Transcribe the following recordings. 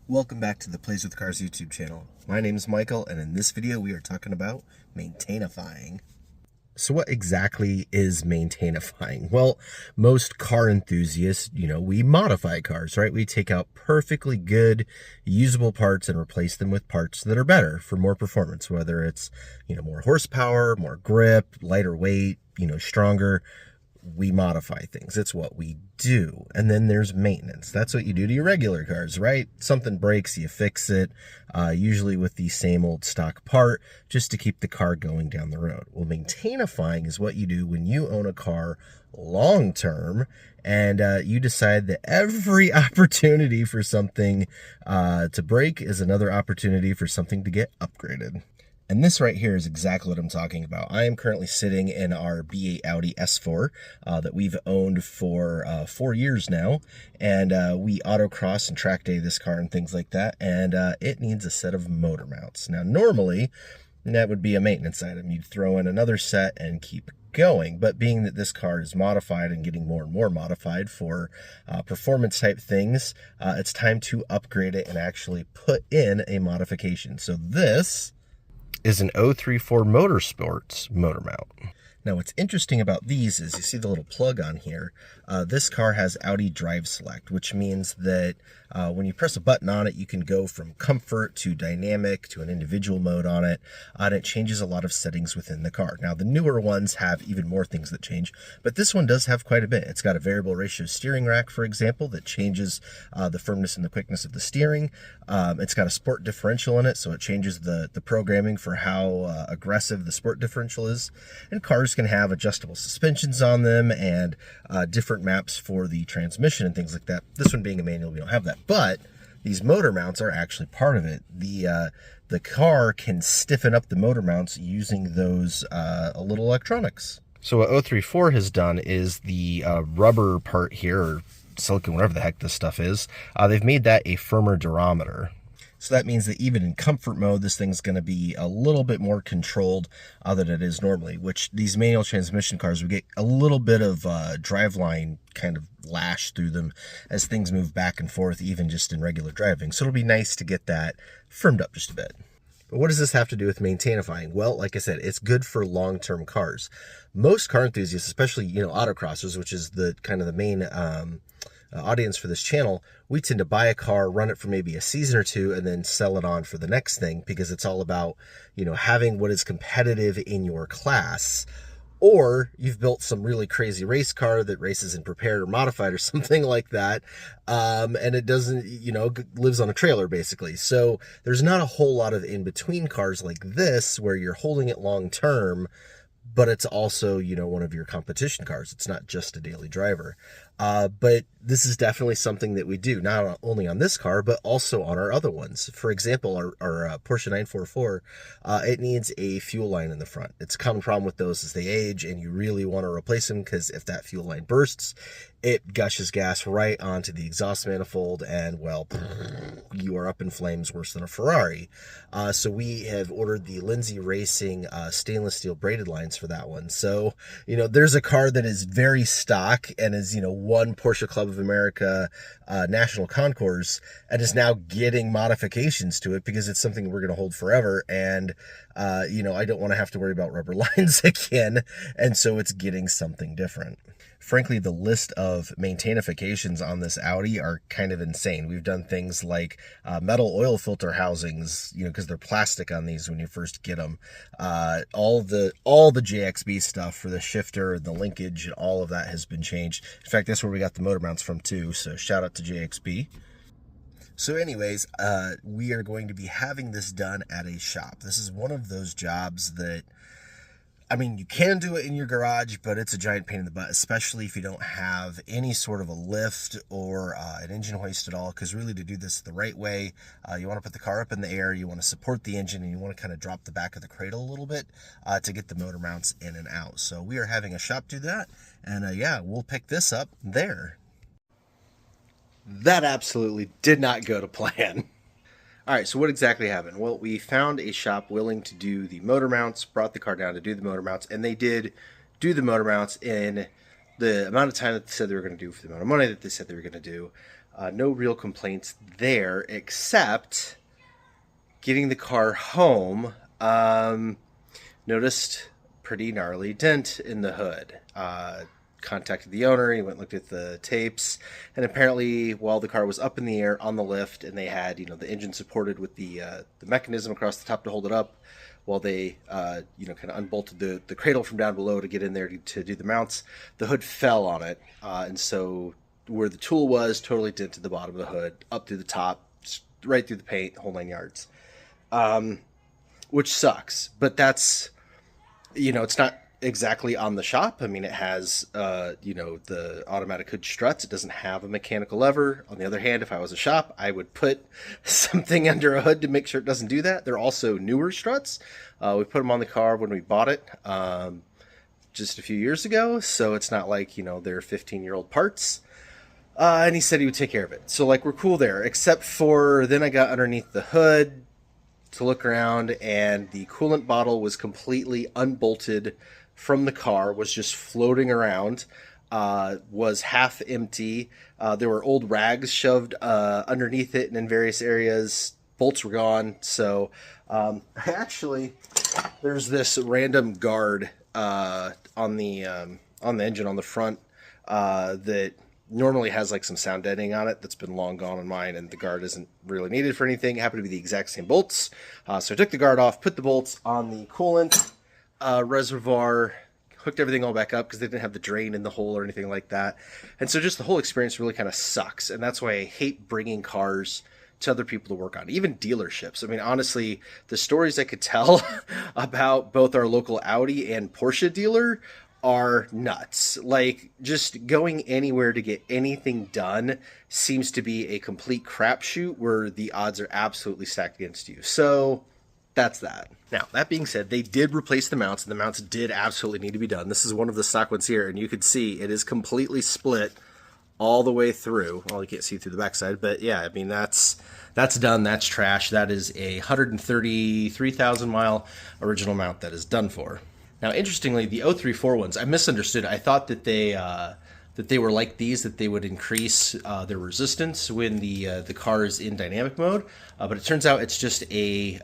Welcome back to the Plays with Cars YouTube channel. My name is Michael, and in this video we are talking about maintainifying. So what exactly is maintainifying? Well, most car enthusiasts, we modify cars, right? We take out perfectly good, usable parts and replace them with parts that are better for more performance, whether it's, more horsepower, more grip, lighter weight, stronger. We modify things. It's what we do. And then there's maintenance. That's what you do to your regular cars, right? Something breaks, you fix it, usually with the same old stock part, just to keep the car going down the road. Well, maintainifying is what you do when you own a car long term and you decide that every opportunity for something to break is another opportunity for something to get upgraded. And this right here is exactly what I'm talking about. I am currently sitting in our B8 Audi S4 that we've owned for 4 years now. And we autocross and track day this car and things like that. And it needs a set of motor mounts. Now, normally, that would be a maintenance item. You'd throw in another set and keep going. But being that this car is modified and getting more and more modified for performance type things, it's time to upgrade it and actually put in a modification. So this is an 034 Motorsports motor mount. Now, what's interesting about these is you see the little plug on here. This car has Audi Drive Select, which means that when you press a button on it, you can go from comfort to dynamic to an individual mode on it, and it changes a lot of settings within the car. Now, the newer ones have even more things that change, but this one does have quite a bit. It's got a variable ratio steering rack, for example, that changes the firmness and the quickness of the steering. It's got a sport differential in it, so it changes the programming for how aggressive the sport differential is. And cars can have adjustable suspensions on them and different maps for the transmission and things like that. This one being a manual, we don't have that. But these motor mounts are actually part of it. The car can stiffen up the motor mounts using those little electronics. So what 034 has done is the rubber part here, or silicone, whatever the heck this stuff is, they've made that a firmer durometer. So that means that even in comfort mode, this thing's going to be a little bit more controlled than it is normally, which these manual transmission cars, we get a little bit of driveline kind of lash through them as things move back and forth, even just in regular driving. So it'll be nice to get that firmed up just a bit. But what does this have to do with maintainifying? Well, like I said, it's good for long-term cars. Most car enthusiasts, especially, autocrossers, which is the kind of the main audience for this channel, we tend to buy a car, run it for maybe a season or two, and then sell it on for the next thing, because it's all about, having what is competitive in your class. Or you've built some really crazy race car that races in prepared or modified or something like that, and it doesn't, lives on a trailer basically. So there's not a whole lot of in-between cars like this where you're holding it long term, but it's also, one of your competition cars. It's not just a daily driver. But this is definitely something that we do, not only on this car, but also on our other ones. For example, our Porsche 944, it needs a fuel line in the front. It's a common problem with those as they age, and you really want to replace them, because if that fuel line bursts, it gushes gas right onto the exhaust manifold, and, well, you are up in flames worse than a Ferrari. So we have ordered the Lindsay Racing stainless steel braided lines for that one. So, there's a car that is very stock and is, one Porsche Club of America National Concours, and is now getting modifications to it because it's something we're going to hold forever. And, I don't want to have to worry about rubber lines again. And so it's getting something different. Frankly, the list of maintainifications on this Audi are kind of insane. We've done things like metal oil filter housings, because they're plastic on these when you first get them. All the JXB stuff for the shifter and the linkage and all of that has been changed. In fact, that's where we got the motor mounts from too. So shout out to JXB. So anyways, we are going to be having this done at a shop. This is one of those jobs that, you can do it in your garage, but it's a giant pain in the butt, especially if you don't have any sort of a lift or an engine hoist at all, because really to do this the right way, you want to put the car up in the air, you want to support the engine, and you want to kind of drop the back of the cradle a little bit to get the motor mounts in and out. So we are having a shop do that, and yeah, we'll pick this up there. That absolutely did not go to plan. All right, so what exactly happened? Well, we found a shop willing to do the motor mounts, brought the car down to do the motor mounts, and they did do the motor mounts in the amount of time that they said they were going to do for the amount of money that they said they were going to do. No real complaints there, except getting the car home. Noticed pretty gnarly dent in the hood. Contacted the owner. He went and looked at the tapes, and apparently while the car was up in the air on the lift and they had the engine supported with the mechanism across the top to hold it up, while they kind of unbolted the cradle from down below to get in there to do the mounts, the hood fell on it, and so where the tool was totally dented the bottom of the hood up through the top, right through the paint, the whole 9 yards, which sucks. But that's it's not exactly on the shop. I mean, it has, the automatic hood struts. It doesn't have a mechanical lever. On the other hand, if I was a shop, I would put something under a hood to make sure it doesn't do that. They're also newer struts. We put them on the car when we bought it just a few years ago, so it's not like, they're 15-year-old parts. And he said he would take care of it. So, we're cool there, except for then I got underneath the hood to look around, and the coolant bottle was completely unbolted from the car, was just floating around, was half empty. There were old rags shoved underneath it and in various areas. Bolts were gone. So actually, there's this random guard on the engine on the front that normally has some sound deadening on it that's been long gone on mine, and the guard isn't really needed for anything. It happened to be the exact same bolts. So I took the guard off, put the bolts on the coolant reservoir, hooked everything all back up because they didn't have the drain in the hole or anything like that. And so just the whole experience really kind of sucks. And that's why I hate bringing cars to other people to work on, even dealerships. I mean, honestly, the stories I could tell about both our local Audi and Porsche dealer are nuts. Just going anywhere to get anything done seems to be a complete crapshoot where the odds are absolutely stacked against you. So that's that. Now, that being said, they did replace the mounts, and the mounts did absolutely need to be done. This is one of the stock ones here, and you can see it is completely split all the way through. Well, you can't see through the backside, but yeah, I mean, that's done. That's trash. That is a 133,000 mile original mount that is done for. Now, interestingly, the 034 ones, I misunderstood. I thought that they were like these, that they would increase their resistance when the car is in dynamic mode, but it turns out it's just a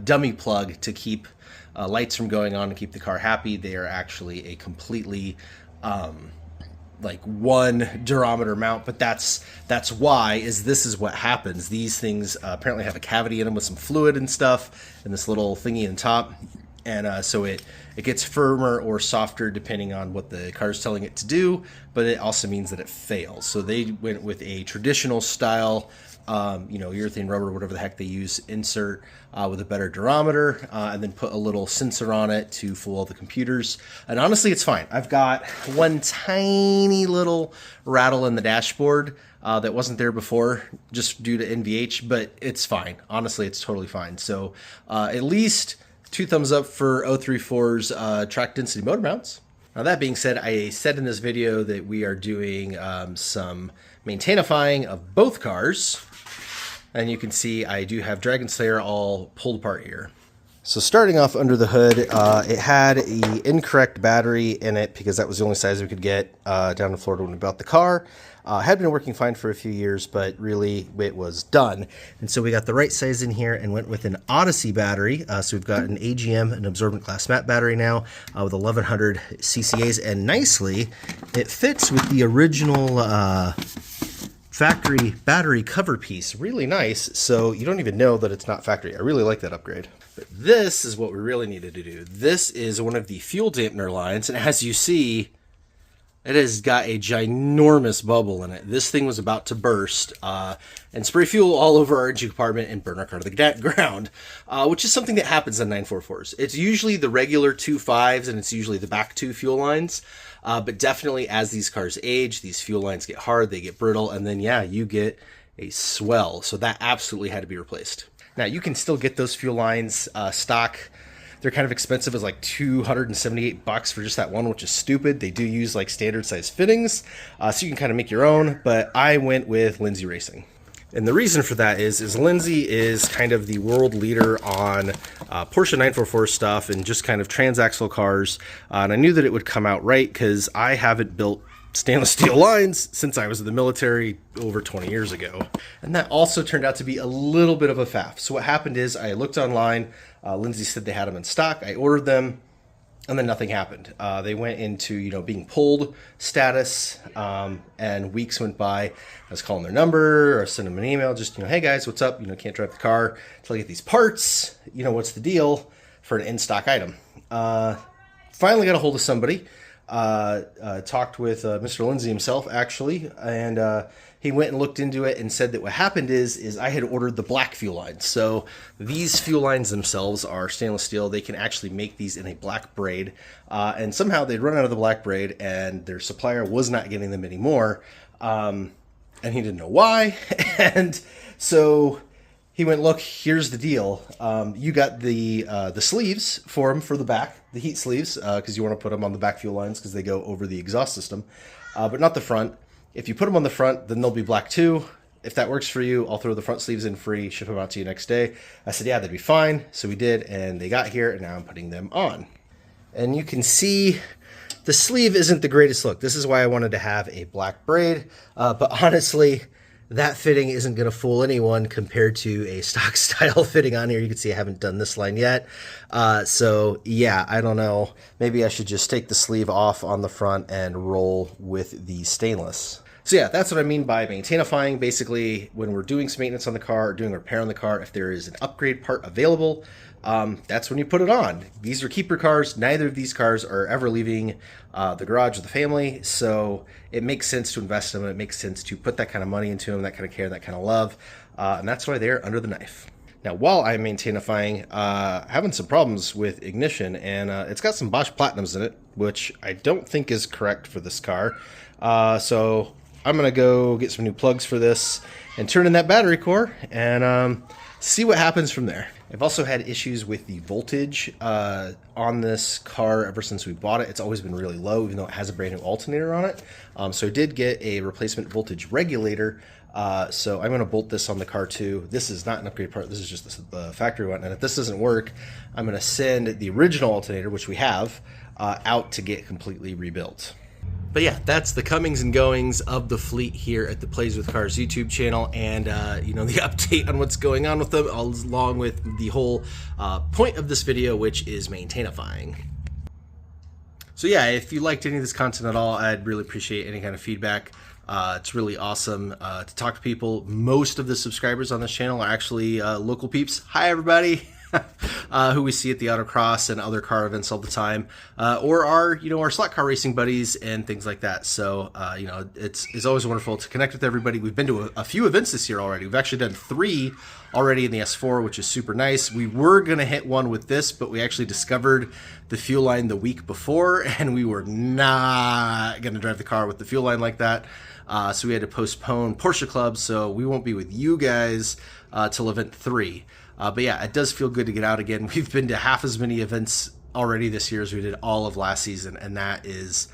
dummy plug to keep lights from going on and keep the car happy. They are actually a completely one durometer mount, but that's why this is what happens. These things apparently have a cavity in them with some fluid and stuff, and this little thingy in top, and so it gets firmer or softer depending on what the car is telling it to do, but it also means that it fails. So they went with a traditional style urethane rubber, whatever the heck they use, insert with a better durometer, and then put a little sensor on it to fool all the computers. And honestly, it's fine. I've got one tiny little rattle in the dashboard that wasn't there before, just due to NVH, but it's fine. Honestly, it's totally fine. So at least 2 thumbs up for 034's track density motor mounts. Now, that being said, I said in this video that we are doing some maintainifying of both cars. And you can see I do have Dragon Slayer all pulled apart here. So starting off under the hood, it had the incorrect battery in it because that was the only size we could get down in Florida when we bought the car. Had been working fine for a few years, but really it was done. And so we got the right size in here and went with an Odyssey battery. So we've got an AGM, an absorbent glass mat battery now with 1100 CCAs. And nicely, it fits with the original factory battery cover piece. Really nice. So you don't even know that it's not factory. I really like that upgrade. But this is what we really needed to do. This is one of the fuel dampener lines. And as you see, it has got a ginormous bubble in it. This thing was about to burst and spray fuel all over our engine compartment and burn our car to the ground, which is something that happens on 944s. It's usually the regular 2.5s and it's usually the back 2 fuel lines. But definitely as these cars age, these fuel lines get hard, they get brittle, and then, yeah, you get a swell. So that absolutely had to be replaced. Now, you can still get those fuel lines stock. They're kind of expensive as like $278 for just that one, which is stupid. They do use like standard size fittings, so you can kind of make your own, but I went with Lindsay Racing. And the reason for that is Lindsay is kind of the world leader on Porsche 944 stuff and just kind of transaxle cars. And I knew that it would come out right because I haven't built stainless steel lines since I was in the military over 20 years ago. And that also turned out to be a little bit of a faff. So what happened is I looked online, Lindsay said they had them in stock, I ordered them, and then nothing happened. They went into, being pulled status, and weeks went by. I was calling their number or sending them an email, just, hey guys, what's up? Can't drive the car till I get these parts. What's the deal for an in-stock item? Finally got a hold of somebody. Talked with Mr. Lindsay himself, actually, and he went and looked into it and said that what happened is I had ordered the black fuel lines. So these fuel lines themselves are stainless steel. They can actually make these in a black braid, and somehow they'd run out of the black braid and their supplier was not getting them anymore, and he didn't know why. And so he went, look, here's the deal. You got the sleeves for them for the back, the heat sleeves, because you want to put them on the back fuel lines because they go over the exhaust system, but not the front. If you put them on the front, then they'll be black too. If that works for you, I'll throw the front sleeves in free, ship them out to you next day. I said, yeah, that'd be fine. So we did, and they got here, and now I'm putting them on. And you can see the sleeve isn't the greatest look. This is why I wanted to have a black braid, but honestly, that fitting isn't going to fool anyone compared to a stock style fitting on here. You can see I haven't done this line yet. So yeah, I don't know. Maybe I should just take the sleeve off on the front and roll with the stainless. So yeah, that's what I mean by maintainifying. Basically, when we're doing some maintenance on the car or doing a repair on the car, if there is an upgrade part available, that's when you put it on. These are keeper cars. Neither of these cars are ever leaving the garage or the family, so it makes sense to invest in them. It makes sense to put that kind of money into them, that kind of care, that kind of love, and that's why they're under the knife. Now, while I'm maintainifying, having some problems with ignition, and it's got some Bosch Platinums in it, which I don't think is correct for this car. So I'm going to go get some new plugs for this and turn in that battery core and see what happens from there. I've also had issues with the voltage on this car ever since we bought it. It's always been really low, even though it has a brand new alternator on it. So I did get a replacement voltage regulator. So I'm going to bolt this on the car too. This is not an upgrade part. This is just the factory one. And if this doesn't work, I'm going to send the original alternator, which we have, out to get completely rebuilt. But yeah, that's the comings and goings of the fleet here at the Plays with Cars YouTube channel, and the update on what's going on with them, along with the whole point of this video, which is maintainifying. So yeah, if you liked any of this content at all, I'd really appreciate any kind of feedback. It's really awesome to talk to people. Most of the subscribers on this channel are actually local peeps. Hi everybody. Who we see at the autocross and other car events all the time, or our slot car racing buddies and things like that. So it's always wonderful to connect with everybody. We've been to a few events this year already. We've actually done 3 already in the S4, which is super nice. We were gonna hit one with this, but we actually discovered the fuel line the week before, and we were not gonna drive the car with the fuel line like that. So we had to postpone Porsche Club, so we won't be with you guys till event 3. But yeah, it does feel good to get out again. We've been to half as many events already this year as we did all of last season, and that is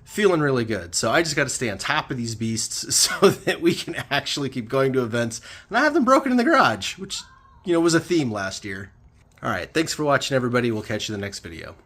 feeling really good. So I just got to stay on top of these beasts so that we can actually keep going to events and not have them broken in the garage, which, was a theme last year. All right, thanks for watching, everybody. We'll catch you in the next video.